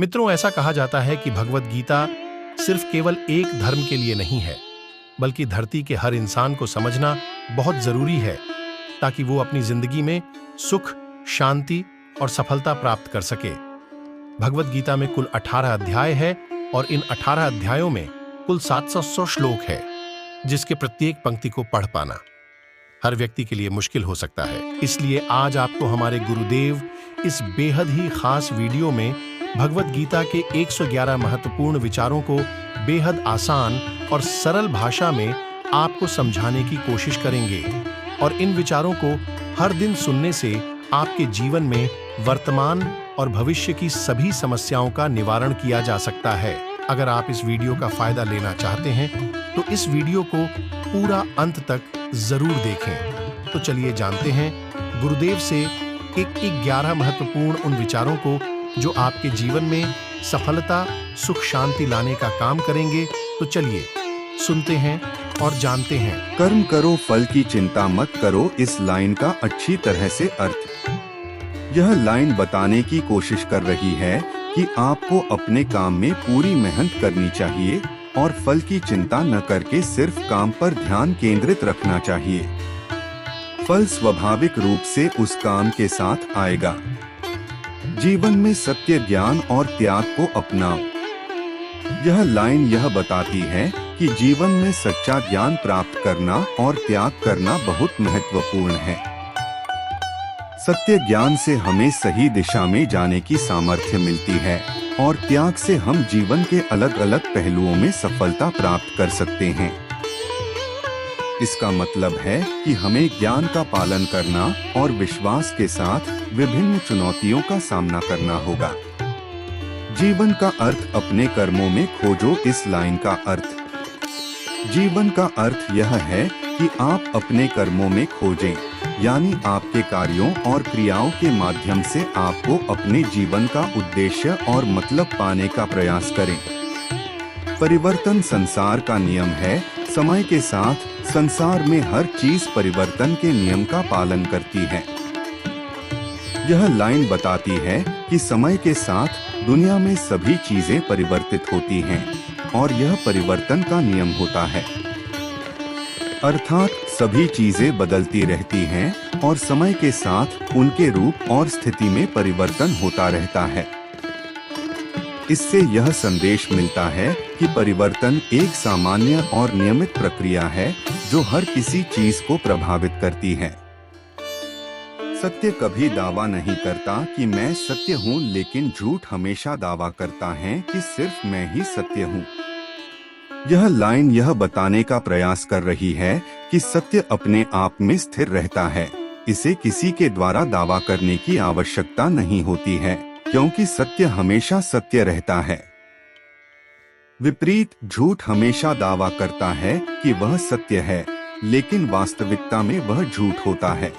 मित्रों, ऐसा कहा जाता है कि भगवत गीता सिर्फ केवल एक धर्म के लिए नहीं है, बल्कि धरती के हर इंसान को समझना बहुत जरूरी है ताकि वो अपनी जिंदगी में सुख, शांति और सफलता प्राप्त कर सके। भगवत गीता में कुल 18 अध्याय है और इन 18 अध्यायों में कुल 700 श्लोक है, जिसके प्रत्येक पंक्ति को पढ़ पाना हर व्यक्ति के लिए मुश्किल हो सकता है। इसलिए आज आपको हमारे गुरुदेव इस बेहद ही खास वीडियो में भगवत गीता के 111 महत्वपूर्ण विचारों को बेहद आसान और सरल भाषा में आपको समझाने की कोशिश करेंगे। और इन विचारों को हर दिन सुनने से आपके जीवन में वर्तमान और भविष्य की सभी समस्याओं का निवारण किया जा सकता है। अगर आप इस वीडियो का फायदा लेना चाहते हैं तो इस वीडियो को पूरा अंत तक जरूर देखें। तो चलिए जानते हैं गुरुदेव से 11 महत्वपूर्ण उन विचारों को जो आपके जीवन में सफलता, सुख, शांति लाने का काम करेंगे। तो चलिए सुनते हैं और जानते हैं। कर्म करो, फल की चिंता मत करो। इस लाइन का अच्छी तरह से अर्थ यह लाइन बताने की कोशिश कर रही है कि आपको अपने काम में पूरी मेहनत करनी चाहिए और फल की चिंता न करके सिर्फ काम पर ध्यान केंद्रित रखना चाहिए। फल स्वाभाविक रूप से उस काम के साथ आएगा। जीवन में सत्य, ज्ञान और त्याग को अपनाओ। यह लाइन यह बताती है कि जीवन में सच्चा ज्ञान प्राप्त करना और त्याग करना बहुत महत्वपूर्ण है। सत्य ज्ञान से हमें सही दिशा में जाने की सामर्थ्य मिलती है और त्याग से हम जीवन के अलग अलग पहलुओं में सफलता प्राप्त कर सकते हैं। इसका मतलब है कि हमें ज्ञान का पालन करना और विश्वास के साथ विभिन्न चुनौतियों का सामना करना होगा। जीवन का अर्थ अपने कर्मों में खोजो। इस लाइन का अर्थ जीवन का अर्थ यह है कि आप अपने कर्मों में खोजें, यानी आपके कार्यों और क्रियाओं के माध्यम से आपको अपने जीवन का उद्देश्य और मतलब पाने का प्रयास करें। परिवर्तन संसार का नियम है। समय के साथ संसार में हर चीज परिवर्तन के नियम का पालन करती है। यह लाइन बताती है कि समय के साथ दुनिया में सभी चीजें परिवर्तित होती हैं और यह परिवर्तन का नियम होता है। अर्थात सभी चीजें बदलती रहती हैं और समय के साथ उनके रूप और स्थिति में परिवर्तन होता रहता है। इससे यह संदेश मिलता है कि परिवर्तन एक सामान्य और नियमित प्रक्रिया है जो हर किसी चीज को प्रभावित करती है। सत्य कभी दावा नहीं करता कि मैं सत्य हूँ, लेकिन झूठ हमेशा दावा करता है कि सिर्फ मैं ही सत्य हूँ। यह लाइन यह बताने का प्रयास कर रही है कि सत्य अपने आप में स्थिर रहता है। इसे किसी के द्वारा दावा करने की आवश्यकता नहीं होती है, क्योंकि सत्य हमेशा सत्य रहता है। विपरीत झूठ हमेशा दावा करता है कि वह सत्य है, लेकिन वास्तविकता में वह झूठ होता है।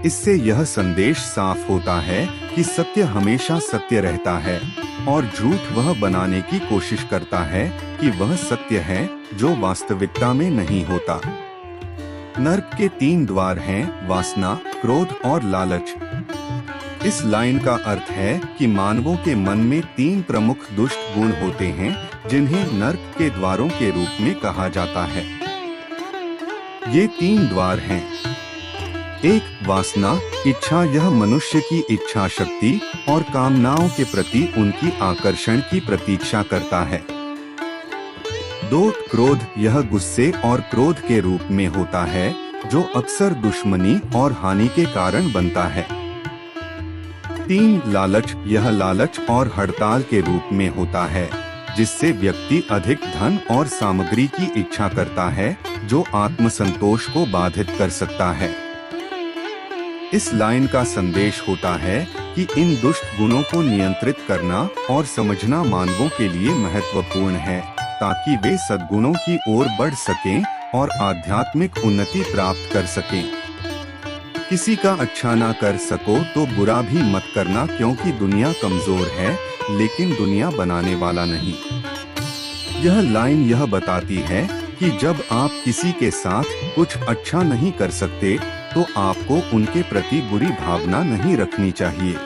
इससे यह संदेश साफ होता है कि सत्य हमेशा सत्य रहता है और झूठ वह बनाने की कोशिश करता है कि वह सत्य है जो वास्तविकता में नहीं होता। नरक के 3 द्वार हैं: वासना, क्रोध और लालच। इस लाइन का अर्थ है कि मानवों के मन में 3 प्रमुख दुष्ट गुण होते हैं जिन्हें नरक के द्वारों के रूप में कहा जाता है। ये 3 द्वार हैं। 1. वासना, इच्छा। यह मनुष्य की इच्छा शक्ति और कामनाओं के प्रति उनकी आकर्षण की प्रतीक्षा करता है। 2. क्रोध, यह गुस्से और क्रोध के रूप में होता है जो अक्सर दुश्मनी और हानि के कारण बनता है। 3. लालच, यह लालच और हड़ताल के रूप में होता है जिससे व्यक्ति अधिक धन और सामग्री की इच्छा करता है जो आत्मसंतोष को बाधित कर सकता है। इस लाइन का संदेश होता है कि इन दुष्ट गुणों को नियंत्रित करना और समझना मानवों के लिए महत्वपूर्ण है ताकि वे सद्गुणों की ओर बढ़ सकें और आध्यात्मिक उन्नति प्राप्त कर सकें। किसी का अच्छा ना कर सको तो बुरा भी मत करना, क्योंकि दुनिया कमजोर है लेकिन दुनिया बनाने वाला नहीं। यह लाइन यह बताती है कि जब आप किसी के साथ कुछ अच्छा नहीं कर सकते तो आपको उनके प्रति बुरी भावना नहीं रखनी चाहिए।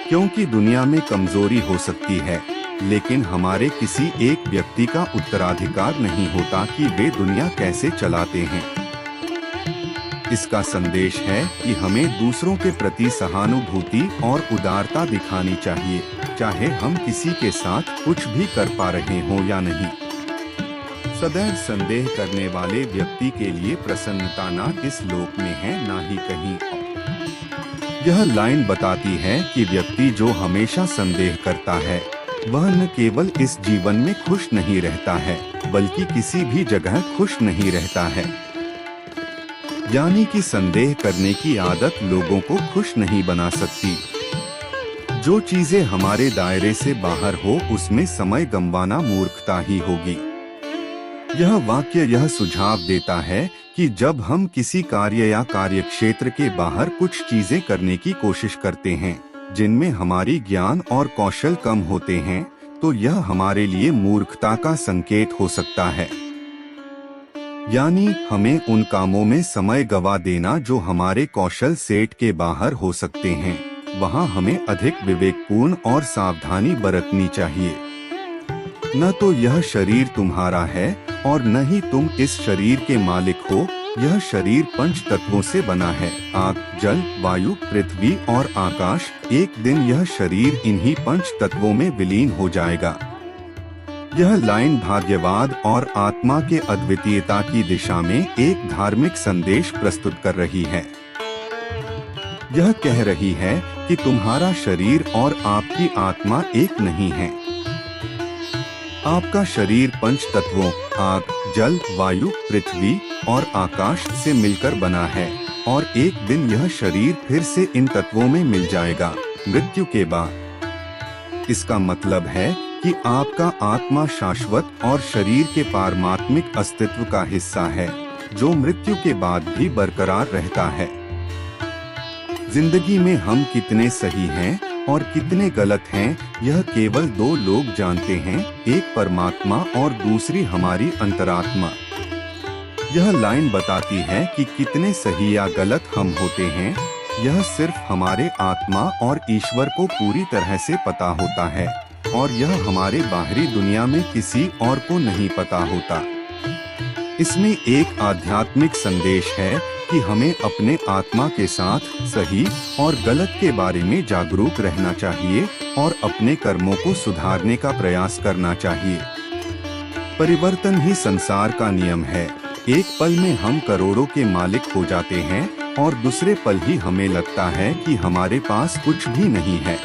क्योंकि दुनिया में कमजोरी हो सकती है, लेकिन हमारे किसी एक व्यक्ति का उत्तराधिकार नहीं होता कि वे दुनिया कैसे चलाते हैं। इसका संदेश है कि हमें दूसरों के प्रति सहानुभूति और उदारता दिखानी चाहिए, चाहे हम किसी के साथ कुछ भी कर पा रहे हों या नहीं। सदैव संदेह करने वाले व्यक्ति के लिए प्रसन्नता ना इस लोक में है ना ही कहीं और। यह लाइन बताती है कि व्यक्ति जो हमेशा संदेह करता है वह न केवल इस जीवन में खुश नहीं रहता है, बल्कि किसी भी जगह खुश नहीं रहता है। यानी कि संदेह करने की आदत लोगों को खुश नहीं बना सकती। जो चीजें हमारे दायरे से बाहर हो उसमें समय गंवाना मूर्खता ही होगी। यह वाक्य यह सुझाव देता है कि जब हम किसी कार्य या कार्यक्षेत्र के बाहर कुछ चीजें करने की कोशिश करते हैं जिनमें हमारी ज्ञान और कौशल कम होते हैं, तो यह हमारे लिए मूर्खता का संकेत हो सकता है। यानी हमें उन कामों में समय गवा देना जो हमारे कौशल सेट के बाहर हो सकते हैं। वहां हमें अधिक विवेकपूर्ण और सावधानी बरतनी चाहिए। न तो यह शरीर तुम्हारा है और न ही तुम इस शरीर के मालिक हो। यह शरीर पंच तत्वों से बना है, आग, जल, वायु, पृथ्वी और आकाश। एक दिन यह शरीर इन्हीं पंच तत्वों में विलीन हो जाएगा। यह लाइन भाग्यवाद और आत्मा के अद्वितीयता की दिशा में एक धार्मिक संदेश प्रस्तुत कर रही है। यह कह रही है कि तुम्हारा शरीर और आपकी आत्मा एक नहीं है। आपका शरीर पंच तत्वों आग, जल, वायु, पृथ्वी और आकाश से मिलकर बना है और एक दिन यह शरीर फिर से इन तत्वों में मिल जाएगा, मृत्यु के बाद। इसका मतलब है कि आपका आत्मा शाश्वत और शरीर के पारमात्मिक अस्तित्व का हिस्सा है, जो मृत्यु के बाद भी बरकरार रहता है। जिंदगी में हम कितने सही हैं और कितने गलत हैं, यह केवल दो लोग जानते हैं, एक परमात्मा और दूसरी हमारी अंतरात्मा। यह लाइन बताती है कि कितने सही या गलत हम होते हैं, यह सिर्फ हमारे आत्मा और ईश्वर को पूरी तरह से पता होता है और यह हमारे बाहरी दुनिया में किसी और को नहीं पता होता। इसमें एक आध्यात्मिक संदेश है कि हमें अपने आत्मा के साथ सही और गलत के बारे में जागरूक रहना चाहिए और अपने कर्मों को सुधारने का प्रयास करना चाहिए। परिवर्तन ही संसार का नियम है। एक पल में हम करोड़ों के मालिक हो जाते हैं और दूसरे पल ही हमें लगता है कि हमारे पास कुछ भी नहीं है।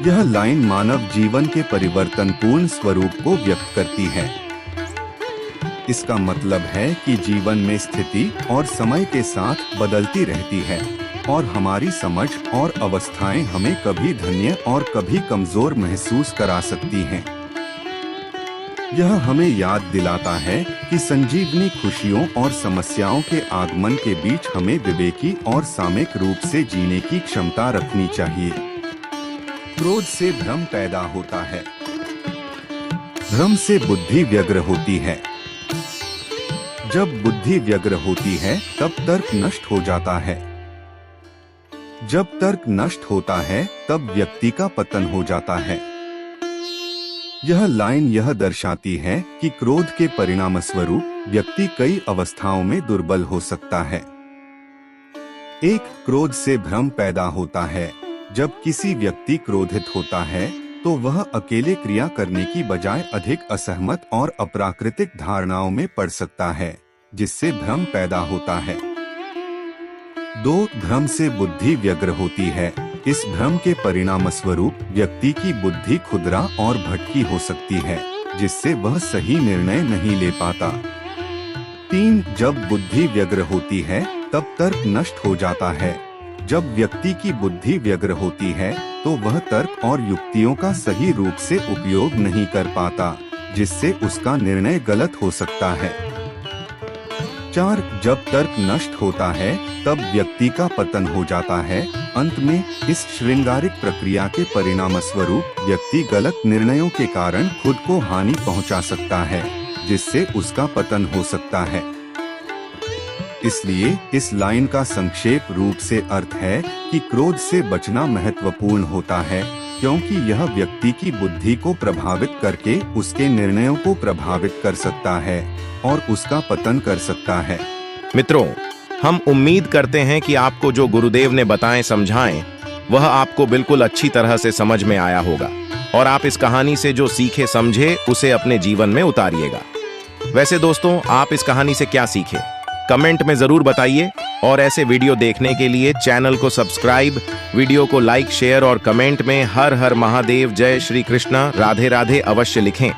यह लाइन मानव जीवन के परिवर्तनपूर्ण स्वरूप को व्यक्त करती है। इसका मतलब है कि जीवन में स्थिति और समय के साथ बदलती रहती है और हमारी समझ और अवस्थाएं हमें कभी धन्य और कभी कमजोर महसूस करा सकती हैं। यह हमें याद दिलाता है कि संजीवनी खुशियों और समस्याओं के आगमन के बीच हमें विवेकी और सामयिक रूप से जीने की क्षमता रखनी चाहिए। क्रोध से भ्रम पैदा होता है। भ्रम से बुद्धि व्यग्र होती है। जब बुद्धि व्यग्र होती है तब तर्क नष्ट हो जाता है। जब तर्क नष्ट होता है तब व्यक्ति का पतन हो जाता है। यह लाइन यह दर्शाती है कि क्रोध के परिणामस्वरूप व्यक्ति कई अवस्थाओं में दुर्बल हो सकता है। एक, क्रोध से भ्रम पैदा होता है। जब किसी व्यक्ति क्रोधित होता है तो वह अकेले क्रिया करने की बजाय अधिक असहमत और अप्राकृतिक धारणाओं में पड़ सकता है, जिससे भ्रम पैदा होता है। 2, भ्रम से बुद्धि व्यग्र होती है। इस भ्रम के परिणामस्वरूप व्यक्ति की बुद्धि खुदरा और भटकी हो सकती है, जिससे वह सही निर्णय नहीं ले पाता। 3, जब बुद्धि व्यग्र होती है तब तर्क नष्ट हो जाता है। जब व्यक्ति की बुद्धि व्यग्र होती है तो वह तर्क और युक्तियों का सही रूप से उपयोग नहीं कर पाता, जिससे उसका निर्णय गलत हो सकता है। 4, जब तर्क नष्ट होता है तब व्यक्ति का पतन हो जाता है। अंत में इस श्रृंगारिक प्रक्रिया के परिणामस्वरूप व्यक्ति गलत निर्णयों के कारण खुद को हानि पहुंचा सकता है, जिससे उसका पतन हो सकता है। इसलिए इस लाइन का संक्षेप रूप से अर्थ है कि क्रोध से बचना महत्वपूर्ण होता है, क्योंकि यह व्यक्ति की बुद्धि को प्रभावित करके उसके निर्णयों को प्रभावित कर सकता है और उसका पतन कर सकता है। मित्रों, हम उम्मीद करते हैं कि आपको जो गुरुदेव ने बताएं समझाएं वह आपको बिल्कुल अच्छी तरह से समझ में आया होगा और आप इस कहानी से जो सीखे समझे उसे अपने जीवन में उतारिएगा। वैसे दोस्तों, आप इस कहानी से क्या सीखे कमेंट में जरूर बताइए और ऐसे वीडियो देखने के लिए चैनल को सब्सक्राइब, वीडियो को लाइक, शेयर और कमेंट में हर हर महादेव, जय श्री कृष्ण, राधे राधे अवश्य लिखें।